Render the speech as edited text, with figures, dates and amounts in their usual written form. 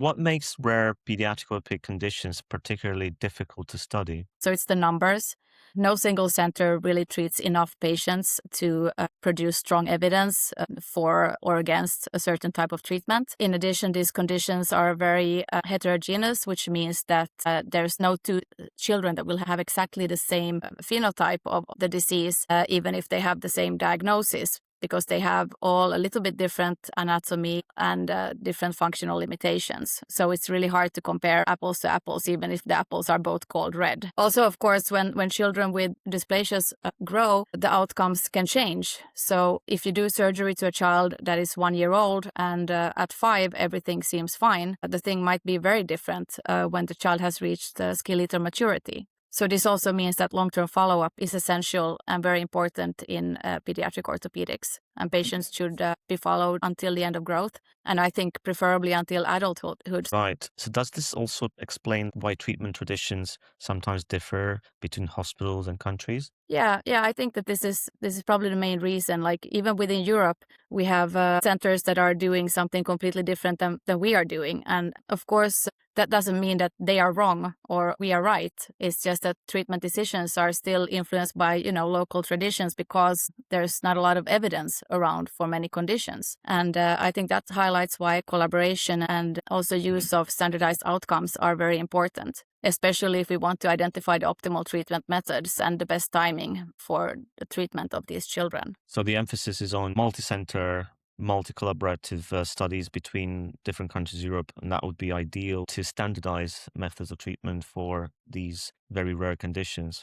What makes rare pediatric orthopedic conditions particularly difficult to study? So it's the numbers. No single center really treats enough patients to produce strong evidence for or against a certain type of treatment. In addition, these conditions are very heterogeneous, which means that there's no two children that will have exactly the same phenotype of the disease, even if they have the same diagnosis, because they have all a little bit different anatomy and different functional limitations. So it's really hard to compare apples to apples, even if the apples are both called red. Also, of course, when children with dysplasias grow, the outcomes can change. So if you do surgery to a child that is 1 year old and at 5 everything seems fine, the thing might be very different when the child has reached skeletal maturity. So this also means that long-term follow-up is essential and very important in pediatric orthopedics, and patients should be followed until the end of growth, and I think preferably until adulthood. Right. So does this also explain why treatment traditions sometimes differ between hospitals and countries? Yeah, I think that this is probably the main reason. Like even within Europe, we have centers that are doing something completely different than we are doing, and of course that doesn't mean that they are wrong or we are right. It's just that treatment decisions are still influenced by local traditions because there's not a lot of evidence around for many conditions, and I think that highlights why collaboration and also use of standardized outcomes are very important, especially if we want to identify the optimal treatment methods and the best timing for the treatment of these children. So the emphasis is on multi-center, multi-collaborative studies between different countries in Europe, and that would be ideal to standardize methods of treatment for these very rare conditions.